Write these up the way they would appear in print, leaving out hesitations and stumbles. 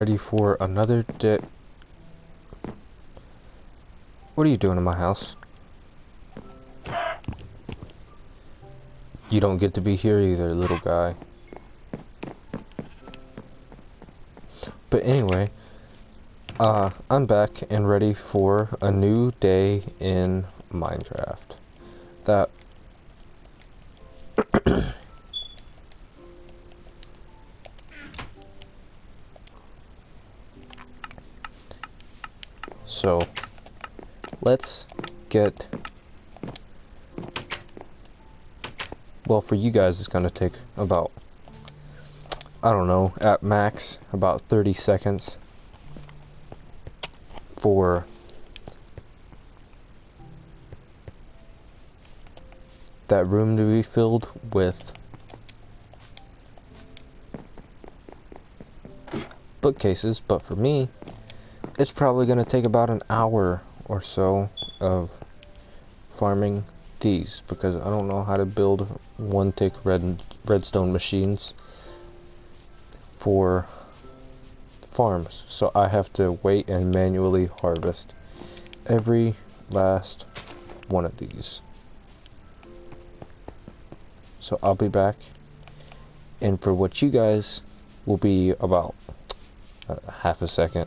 Ready for another day. What are you doing in my house? You don't get to be here either, little guy. But anyway, I'm back and ready for a new day in Minecraft. That so let's get, well, for you guys it's gonna take about, I don't know, at max about 30 seconds for that room to be filled with bookcases, but for me it's probably going to take about an hour or so of farming these, because I don't know how to build one tick redstone machines for farms, so I have to wait and manually harvest every last one of these. So I'll be back, and for what you guys will be about half a second,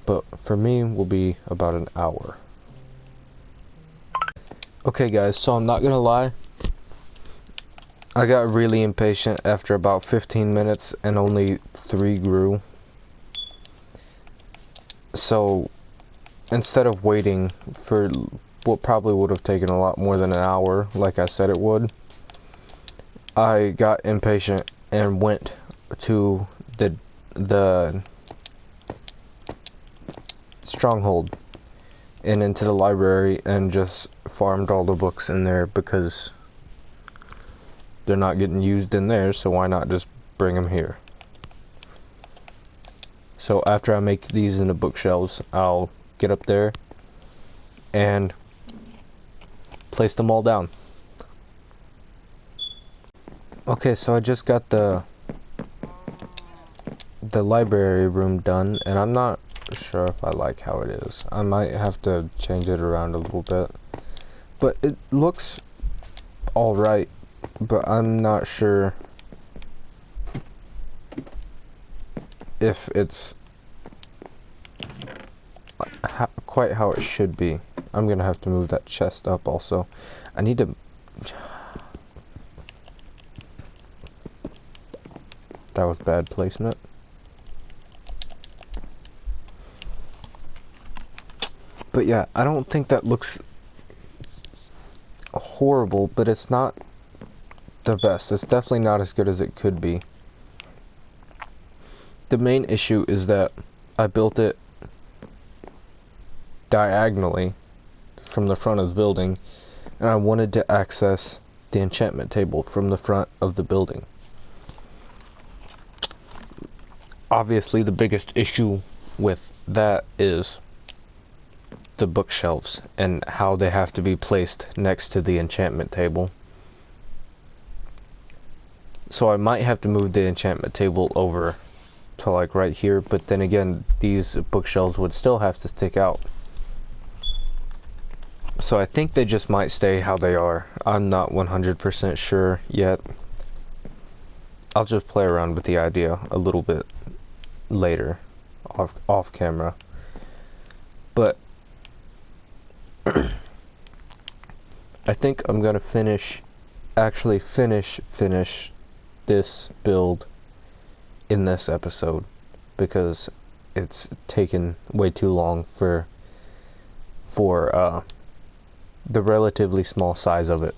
but for me will be about an hour. Okay guys, so I'm not gonna lie, I got really impatient after about 15 minutes and only 3 grew. So instead of waiting for what probably would have taken a lot more than an hour, like I said it would, I got impatient and went to the stronghold and into the library and just farmed all the books in there, because they're not getting used in there, so why not just bring them here. So after I make these into bookshelves, I'll get up there and place them all down. Okay, so I just got the library room done, and I'm not sure if I like how it is. I might have to change it around a little bit, but it looks alright, but I'm not sure if it's quite how it should be. I'm gonna have to move that chest up also. I need to... That was bad placement. But yeah, I don't think that looks horrible, but it's not the best. It's definitely not as good as it could be. The main issue is that I built it diagonally from the front of the building, and I wanted to access the enchantment table from the front of the building. Obviously, the biggest issue with that is the bookshelves and how they have to be placed next to the enchantment table. So I might have to move the enchantment table over to like right here, but then again, these bookshelves would still have to stick out. So I think they just might stay how they are. I'm not 100% sure yet. I'll just play around with the idea a little bit later off camera. But I think I'm gonna finish this build in this episode, because it's taken way too long for the relatively small size of it.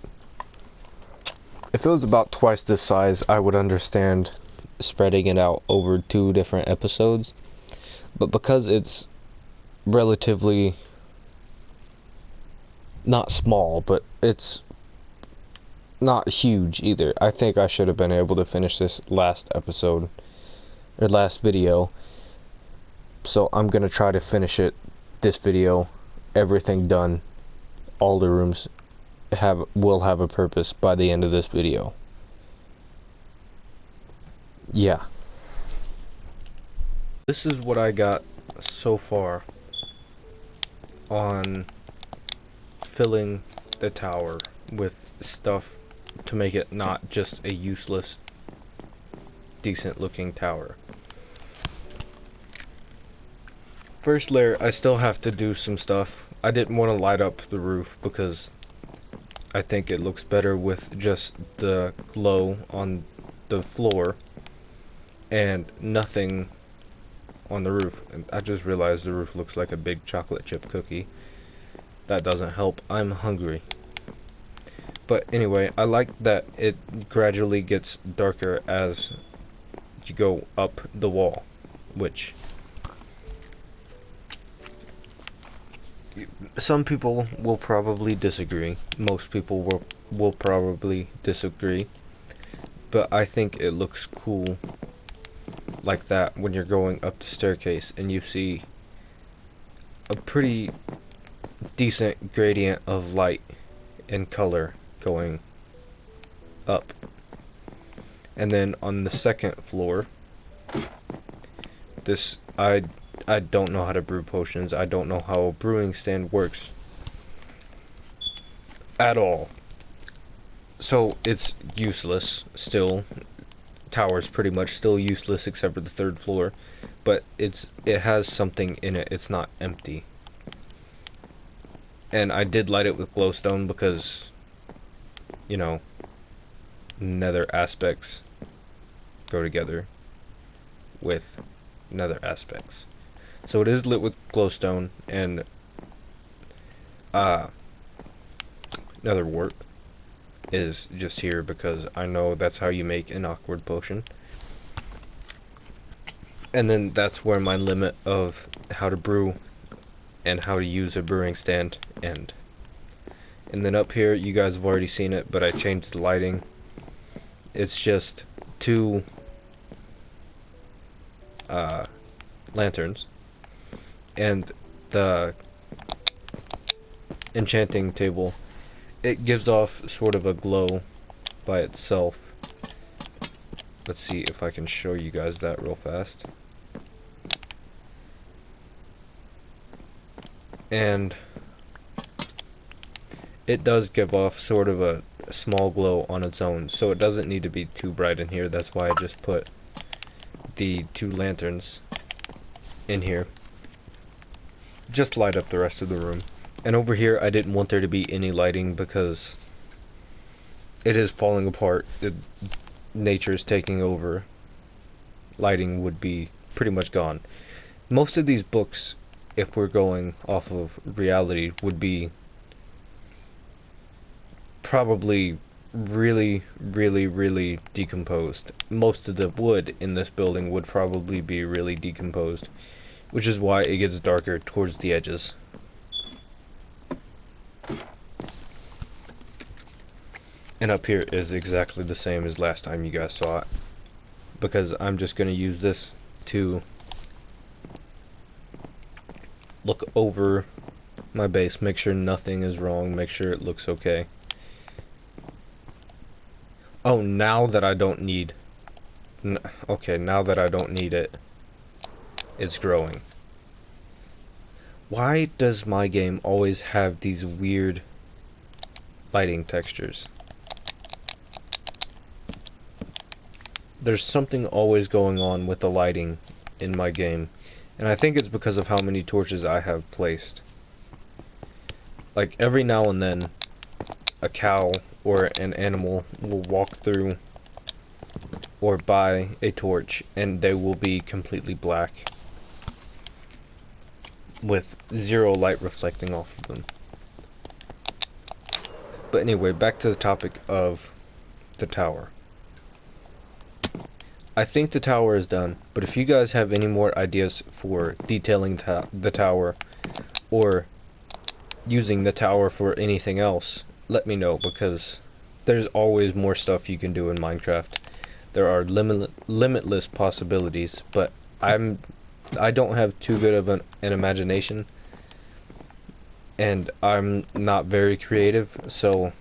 If it was about twice this size, I would understand spreading it out over 2 different episodes, but because it's relatively not small, but it's not huge either, I think I should have been able to finish this last episode, or last video. So I'm gonna try to finish it this video, everything done, all the rooms will have a purpose by the end of this video. Yeah. This is what I got so far on filling the tower with stuff to make it not just a useless, decent looking tower. First layer, I still have to do some stuff. I didn't want to light up the roof because I think it looks better with just the glow on the floor and nothing on the roof. And I just realized the roof looks like a big chocolate chip cookie. That doesn't help. I'm hungry. But anyway, I like that it gradually gets darker as you go up the wall, which some people will probably disagree. Most people will probably disagree. But I think it looks cool like that when you're going up the staircase and you see a pretty decent gradient of light and color going up. And then on the second floor, this I don't know how to brew potions. I don't know how a brewing stand works at all. So it's useless still. Tower's pretty much still useless except for the third floor, but it has something in it. It's not empty. And I did light it with glowstone because, you know, nether aspects go together with nether aspects. So it is lit with glowstone and nether wart is just here because I know that's how you make an awkward potion. And then that's where my limit of how to brew and how to use a brewing stand end. And then up here, you guys have already seen it, but I changed the lighting. It's just two lanterns and the enchanting table. It gives off sort of a glow by itself. Let's see if I can show you guys that real fast. And it does give off sort of a small glow on its own, so it doesn't need to be too bright in here. That's why I just put the two lanterns in here. Just light up the rest of the room. And over here, I didn't want there to be any lighting because it is falling apart. Nature's taking over. Lighting would be pretty much gone. Most of these books, if we're going off of reality, would be probably really, really, really decomposed. Most of the wood in this building would probably be really decomposed, which is why it gets darker towards the edges. And up here is exactly the same as last time you guys saw it, because I'm just going to use this to look over my base, make sure nothing is wrong, make sure it looks okay. Oh, now that I don't need... okay, now that I don't need it, it's growing. Why does my game always have these weird lighting textures? There's something always going on with the lighting in my game, and I think it's because of how many torches I have placed. Like, every now and then, a cow or an animal will walk through or by a torch, and they will be completely black with zero light reflecting off of them. But anyway, back to the topic of the tower. I think the tower is done, but if you guys have any more ideas for detailing the tower or using the tower for anything else, let me know, because there's always more stuff you can do in Minecraft. There are limitless possibilities, but I don't have too good of an imagination, and I'm not very creative, so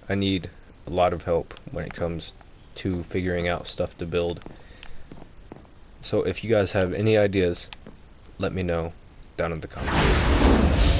I need a lot of help when it comes to figuring out stuff to build. So if you guys have any ideas, let me know down in the comments.